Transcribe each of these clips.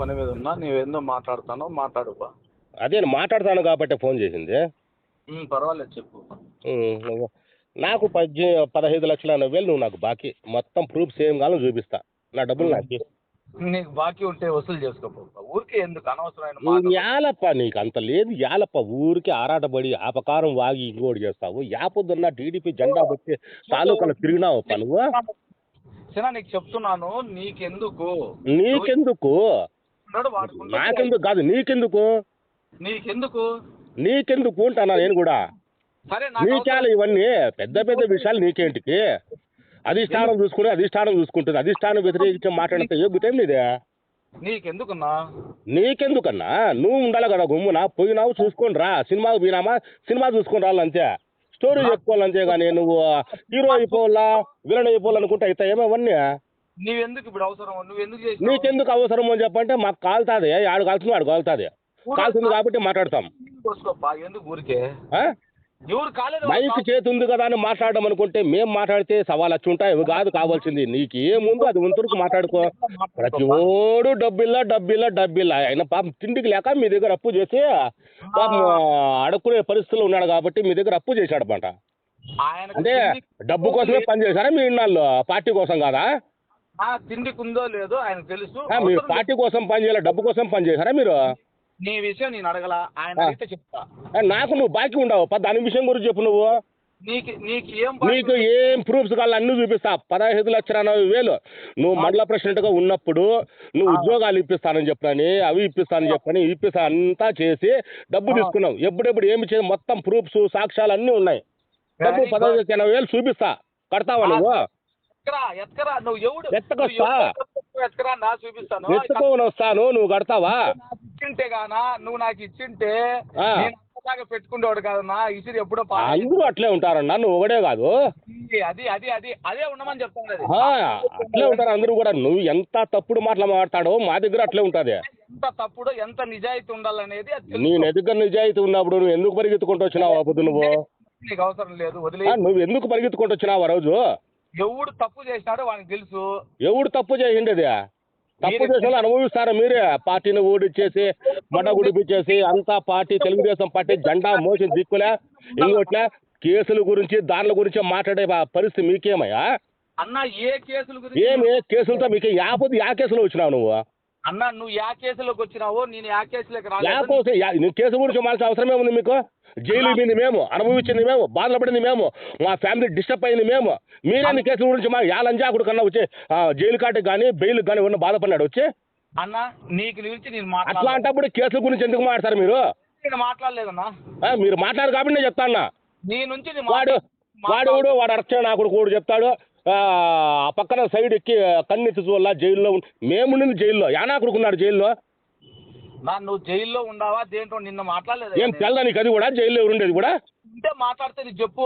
పని మీద ఉన్నా, నీవేందో మాట్లాడతానో మాట్లాడుపా. అదే మాట్లాడతాను కాబట్టి ఫోన్ చేసింది. పర్వాలేదు చెప్పు. నాకు 15 లక్షల 80,000 నువ్వు నాకు బాకీ. మొత్తం ప్రూఫ్స్ ఏం కావాలో చూపిస్తా. నా డబ్బులు నాకు నీకు బాకీ ఉంటే వసూలు చేసుకోపో. ఊరికే ఎందుకు అనవసరమైన మాట. యాలప్ప నీకు అంత లేదు యాలప్ప. ఊరికి ఆరాటపడి ఆ ప్రకారం వాగి ఇంకోటి చేస్తావు. యాపొద్దున్న టీడీపీ జెండా పెట్టి తాలూకాలు తిరిగినావు నువ్వు. సినా నీకు చెప్తున్నాను, నీకెందుకు నీకెందుకు నాకెందుకు కాదు నీకెందుకు నీకెందుకు నీకెందుకు అంటానా నేను కూడా. సరే నీకేళ ఇవన్నీ పెద్ద పెద్ద విషయాలు నీకేంటికి. అధిష్టానం చూసుకుని అధిష్టానం చూసుకుంటుంది. అధిష్టానం వ్యతిరేకించి మాట్లాడితే ఏ గుటేం లేదే. నీకెందుకన్నా నీకెందుకన్నా నువ్వు ఉండాలి కదా గుమ్మున. పోయినావు చూసుకొని రా. సినిమాకు పోయినామా సినిమా చూసుకొని రాలంతే. స్టోరీ చెప్పుకోవాలి అంతే కానీ నువ్వు హీరో అయిపోవాలా విలన్ అయిపోవాలనుకుంటే అయితే ఏమవన్నీ. నీవెందుకు ఇప్పుడు అవసరం, నువ్వెందుకు చేసి నీకెందుకు అవసరం అని చెప్పంటే మాకు కాలుతుంది. ఆడు కాల్చుంది ఆడు కాలుతుంది. కాల్తుంది కాబట్టి మాట్లాడతాం. ఎందుకు ఊరికే ఎవరు కాలేదు. మైక్ చేతి ఉంది కదా అని మాట్లాడడం అనుకుంటే మేము మాట్లాడితే సవాల్ వచ్చి ఉంటాయి. ఇవి కాదు కావాల్సింది. నీకు ఏముందో అది వంతురకు మాట్లాడుకో. ప్రతి ఓడు డబ్బిల్లా ఆయన పాపం తిండికి లేక మీ దగ్గర అప్పు చేసి పాపం అడుక్కునే పరిస్థితుల్లో ఉన్నాడు కాబట్టి మీ దగ్గర అప్పు చేశాడు అనమాట. అంటే డబ్బు కోసమే పని చేశారా మీ ఇన్నాళ్ళు, పార్టీ కోసం కాదా? తిండికి ఉందో లేదో ఆయన తెలుసు. మీరు పార్టీ కోసం పని చేయాలి, డబ్బు కోసం పని చేశారా మీరు? నీ విషయం నేను అడగల, ఆయన అడిగితే చెప్తా. నాకు నువ్వు బాకీ ఉండవు. దాని విషయం గురించి చెప్పు నువ్వు. నీకు ఏం ప్రూఫ్స్ కావాలి అన్నీ చూపిస్తా. 15,90,000 నువ్వు మండల ప్రెసిడెంట్గా ఉన్నప్పుడు నువ్వు ఉద్యోగాలు ఇప్పిస్తానని చెప్పని అవి ఇప్పిస్తానని చెప్పని ఇప్పిస్తా అంతా చేసి డబ్బు తీసుకున్నావు. ఎప్పుడెప్పుడు ఏమి చేసి మొత్తం ప్రూఫ్స్ సాక్ష్యాలు అన్నీ ఉన్నాయి. డబ్బు 15,90,000 చూపిస్తా. కడతావా నువ్వు? ఎత్తుకోని వస్తాను. నువ్వు కడతావా? ఇచ్చింటే గానా నువ్వు నాకు ఇచ్చింటే పెట్టుకుంటాడు కదన్నా. ఇసిరి ఎప్పుడో అందరూ అట్లే ఉంటారన్నా. నువ్వు ఒకడే కాదు. అదే ఉండమని చెప్తాను. అట్లే ఉంటారు అందరూ కూడా. నువ్వు ఎంత తప్పుడు మాటలు మాట్లాడతాడో మా దగ్గర అట్లే ఉంటుంది. ఎంత తప్పుడు ఎంత నిజాయితీ ఉండాలనేది నీ దగ్గర నిజాయితీ ఉన్నప్పుడు నువ్వు ఎందుకు పరిగెత్తుకుంటూ వచ్చినావు ఆ పొద్దు? నువ్వు నీకు అవసరం లేదు, వదిలే. నువ్వు ఎందుకు పరిగెత్తుకుంటూ వచ్చినావు ఆ రోజు? ఎవడు తప్పు చేసినాడో వానికి తెలుసు. ఎవడు తప్పు చేసిండేది? తప్పు చేసిన అనుభవిస్తారా మీరే? పార్టీని ఓడిచ్చేసి మడ గుడిపించేసి అంతా పార్టీ తెలుగుదేశం పార్టీ జెండా మోసి దిక్కులే ఇంకోట్లే కేసుల గురించి దానిల గురించి మాట్లాడే పరిస్థితి మీకేమయ్యా? అన్న ఏ కేసుల గురించి ఏమి కేసులతో మీకు యా కేసులో వచ్చినావు నువ్వు? అన్న నువ్వు యా కేసులోకి వచ్చినావో నేను యా కేసులోకి నువ్వు కేసు గురించి మాల్సిన అవసరమే ఉంది మీకు? జైలు పోయింది మేము, అనుభవించింది మేము, బాధలు పడింది మేము, మా ఫ్యామిలీ డిస్టర్బ్ అయింది మేము. మీరేన్ని కేసుల గురించి మా యాలంజాకుడు కన్నా వచ్చి జైలు కాటికి కానీ బెయిల్ కానీ ఉన్న బాధపడినాడు వచ్చి. అన్న నీకు గురించి నేను అట్లా అంటప్పుడు కేసుల గురించి ఎందుకు మాట్లాడతారు మీరు? నేను మాట్లాడలేదన్నా. మీరు మాట్లాడారు కాబట్టి నేను చెప్తాను. నీ నుంచి వాడు అరచే నాకు కూడా చెప్తాడు. ఆ పక్కన సైడ్ ఎక్కి కన్నెత్తి చూడాల జైల్లో మేముండింది జైల్లో. యానాకుడుకున్నాడు జైల్లో. నువ్వు జైల్లో ఉండవా దేంట్లో నిన్న మాట్లాడలేదు? ఏం తెల్దా నీకు? అది కూడా జైల్లో ఉండేది కూడా ఉంటే మాట్లాడితే నీకు చెప్పు.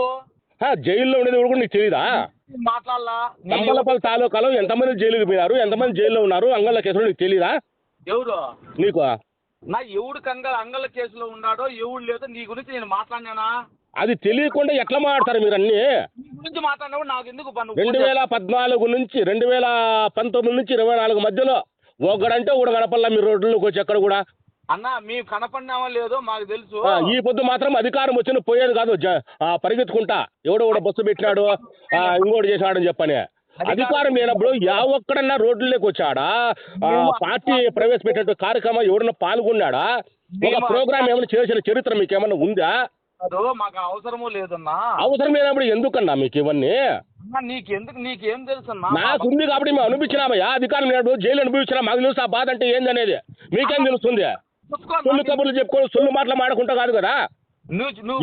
జైల్లో ఉండేది కూడా నీకు తెలియదా? మాట్లాడాలా? తంబలపల్లి తాలూకాలో ఎంతమంది జైలుకి పోయినారు, ఎంతమంది జైల్లో ఉన్నారు అంగళ్ళ కేసులో నీకు తెలీదా? ఎవరు నీకు? ఎవడికి అంగళ్ళ కేసులో ఉన్నాడో ఎవడు లేదో నీ గురించి నేను మాట్లాడినానా? అది తెలియకుండా ఎట్లా మాట్లాడతారు మీరు అన్ని? గురించి మాట్లాడినప్పుడు నాకు ఎందుకు? 2014 నుంచి 2019 నుంచి 24 మధ్యలో ఒకడంటే ఒకడు కనపల్లా మీరు రోడ్లలోకి వచ్చి ఎక్కడ కూడా. అన్న మేము కనపడినామో లేదో మాకు తెలుసు. ఈ పొద్దు మాత్రం అధికారం వచ్చిన పోయేది కాదు పరిగెత్తుకుంటా ఎవడో కూడా బస్సు పెట్టినాడు ఇంకోటి చేశాడని చెప్పని. అధికారం లేనప్పుడు ఒక్కడన్నా రోడ్లలోకి వచ్చాడా? పార్టీ ప్రవేశపెట్టిన కార్యక్రమం ఎవడన్నా పాల్గొన్నాడా? ఒక ప్రోగ్రామ్ ఏమైనా చేసిన చరిత్ర మీకు ఏమన్నా ఉందా? మాకు అవసరమూ లేదన్నా. అవసరం లేనప్పుడు ఎందుకన్నా మీకు ఇవన్నీ? నీకేం తెలుసు? నాకు ఉంది కాబట్టి మేము అనిపించినామయ్యా. అధికారం లేనప్పుడు జైలు అనుభవించినా మాకు తెలుసు ఆ బాధ అంటే ఏందనేది. మీకేం తెలుస్తుంది? సొల్లు కబుర్లు చెప్పుకోవాలి, సొల్లు మాటలు మాడకుండా కాదు కదా.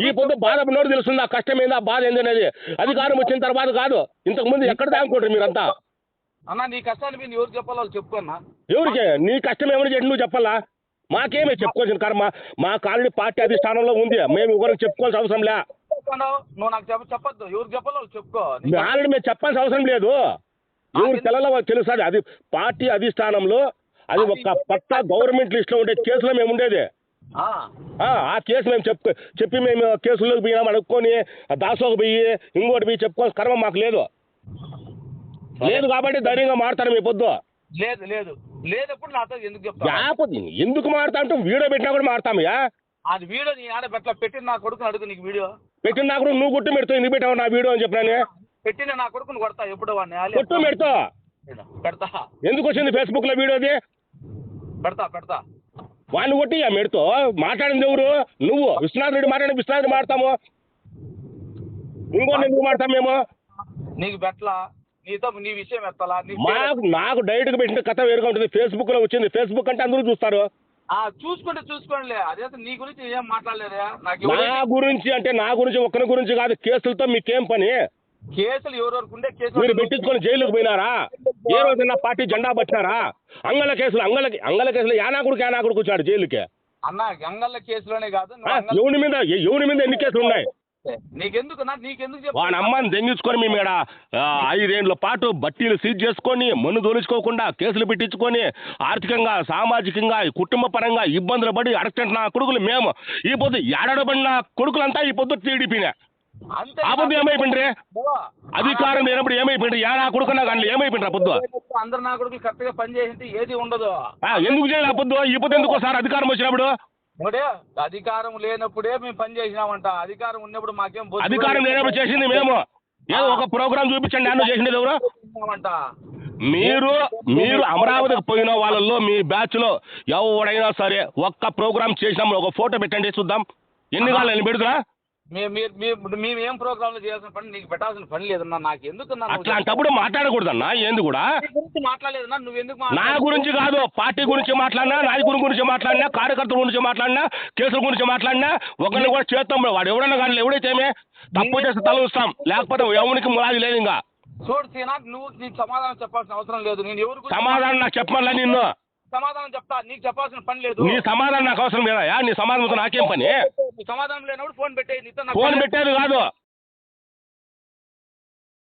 ఈ పొద్దు బాధ నోడు తెలుస్తుంది ఆ కష్టం ఏంది, ఆ బాధ ఏందనేది. అధికారం వచ్చిన తర్వాత కాదు, ఇంతకు ముందు ఎక్కడ దాకుంటారు మీరంతా? అన్న నీ కష్టాన్ని మీరు ఎవరు చెప్పాలో చెప్పుకున్నా. ఎవరికి నీ కష్టం ఏమని చెప్పి నువ్వు చెప్పాలా? మాకేమే చెప్పుకోవాల్సిన కర్మ. మా కాలనీ పార్టీ అధిష్టానంలో ఉంది, మేము ఎవరికి చెప్పుకోవాల్సిన అవసరం లే. నువ్వు నాకు చెప్పొద్దు, ఎవరు చెప్పాలో చెప్పుకో. ఆల్రెడీ మేము చెప్పాల్సిన అవసరం లేదు. ఎవరు తెలలో తెలుస్తుంది. అది పార్టీ అధిష్టానంలో అది ఒక పక్కా గవర్నమెంట్ లిస్ట్లో ఉండే కేసులో మేము ఉండేది. ఆ కేసు మేము చెప్పి మేము కేసుల్లోకి పోయినాం అనుకొని దాసోకి పోయి ఇంకోటి పోయి చెప్పుకోవాల్సిన కర్మ మాకు లేదు. కాబట్టి ధైర్యంగా మాడతారు మీ పొద్దు. లేదు లేనప్పుడు నాతో ఎందుకు చెప్తా యాపది ఎందుకు మాడతా అంటే వీడియో పెట్టినా కూడా మాడతామయ్యా. అది వీడియో నీ ఆడ పెట్టలా, పెట్టిన నా కొడుకుని అడుగు నీకు వీడియో పెట్టిన నాకు నువ్వు కొట్టు పెడతావు, ఎందుకు పెట్టావు నా వీడియో అని చెప్పినానే. పెట్టిన నా కొడుకుని కొడతా ఎప్పుడు వాడిని కొట్టు పెడతావు. పెడతా. ఎందుకు వచ్చింది ఫేస్బుక్ లో వీడియోది? పెడతా వాడిని కొట్టి మెడతో మాట్లాడింది ఎవరు? నువ్వు. విశ్వనాథ్ రెడ్డి మాట్లాడి విశ్వనాథ్ రెడ్డి మాడతాము, ఇంకో ఎందుకు మాడతాం మేము? నీకు పెట్టలా, నీతో నీ విషయం ఎత్తాలా? నాకు డైరెక్ట్గా పెట్టిన కథ వేరుగా ఉంటుంది. ఫేస్బుక్ లో వచ్చింది, ఫేస్బుక్ అంటే అందరూ చూస్తారు. చూసుకోండి. అదే నీ గురించి ఏం మాట్లాడలేదా? నా గురించి అంటే నా గురించి ఒక్కరి గురించి కాదు, కేసులతో మీకేం పని? కేసులు ఎవరెవరికి ఉండే కేసులు మీరు పెట్టించుకొని జైలుకు పోయినారా? ఏ రోజైనా పార్టీ జెండా పట్టినారా? అంగళ కేసులు యానాకుడికి వచ్చాడు జైలుకి. అన్న అంగళ్ళ కేసులోనే కాదు, ఎవరి మీద ఎన్ని కేసులు ఉన్నాయి? నీకెందుకు వాడి అమ్మని దెంగించుకొని మీ మీద 5 ఏళ్ల పాటు బట్టీలు సీజ్ చేసుకొని మన్ను దోలుచుకోకుండా కేసులు పెట్టించుకొని ఆర్థికంగా, సామాజికంగా, కుటుంబ పరంగా ఇబ్బందులు పడి అడగండి నా కొడుకులు మేము. ఈ పొద్దు ఏడాడబడిన కొడుకులంతా ఈ పొద్దు టీడీపీనే. ఆ పొద్దు ఏమైపోయిండ్రే? అధికారం లేనప్పుడు ఏమైపోయింది? నా కొడుకున్నా కానీ ఏమైపోయిండ్రా పొద్దు? అందరు నా కొడుకులు కరెక్ట్ గా పని చేసింది ఏది ఉండదు. ఎందుకు చేయాలి ఆ పొద్దు? ఈ పొద్దు ఎందుకు సార్ అధికారం వచ్చినప్పుడు? అధికారం లేనప్పుడే మేము పని చేసినామంట. అధికారం ఉన్నప్పుడు మాకేం అధికారం లేనప్పుడు చేసింది మేము. ఏదో ఒక ప్రోగ్రామ్ చూపించండి, అన్న చేసింది ఎవరు? మీరు అమరావతికి పోయిన వాళ్ళల్లో మీ బ్యాచ్ లో ఎవడైనా సరే ఒక్క ప్రోగ్రామ్ చేసినాము ఒక ఫోటో పెట్టండి చూద్దాం. ఎన్ని కాలం పెడుతున్నా? మేము ఏం ప్రోగ్రామ్ లో చేయాల్సిన పని నీకు పెట్టాల్సిన పని లేదన్నా. నాకు ఎందుకు అట్లాంటప్పుడు మాట్లాడకూడదన్నా. ఏంది కూడా మాట్లాడలేదన్నా? నువ్వు ఎందుకు? నా గురించి కాదు, పార్టీ గురించి మాట్లాడినా, నాయకుడి గురించి మాట్లాడినా, కార్యకర్తల గురించి మాట్లాడినా, కేసుల గురించి మాట్లాడినా ఒకరిని కూడా చేస్తాం. వాడు ఎవడన్నా కానీ ఎవడైతే తప్పు చేస్తే తల చూస్తాం, లేకపోతే ఎవరికి ములాది లేదు. ఇంకా చూడు సీనా, నువ్వు నీకు సమాధానం చెప్పాల్సిన అవసరం లేదు. నేను ఎవరు సమాధానం నాకు చెప్పాలా? నిన్ను సమాధానం చెప్తా, నీకు చెప్పాల్సిన పని లేదు. నీ సమాధానం నాకు అవసరం లేదా? నీ సమాధానంతో నాకేం పని? సమాధానం లేనప్పుడు ఫోన్ పెట్టే. ఫోన్ పెట్టేది కాదు,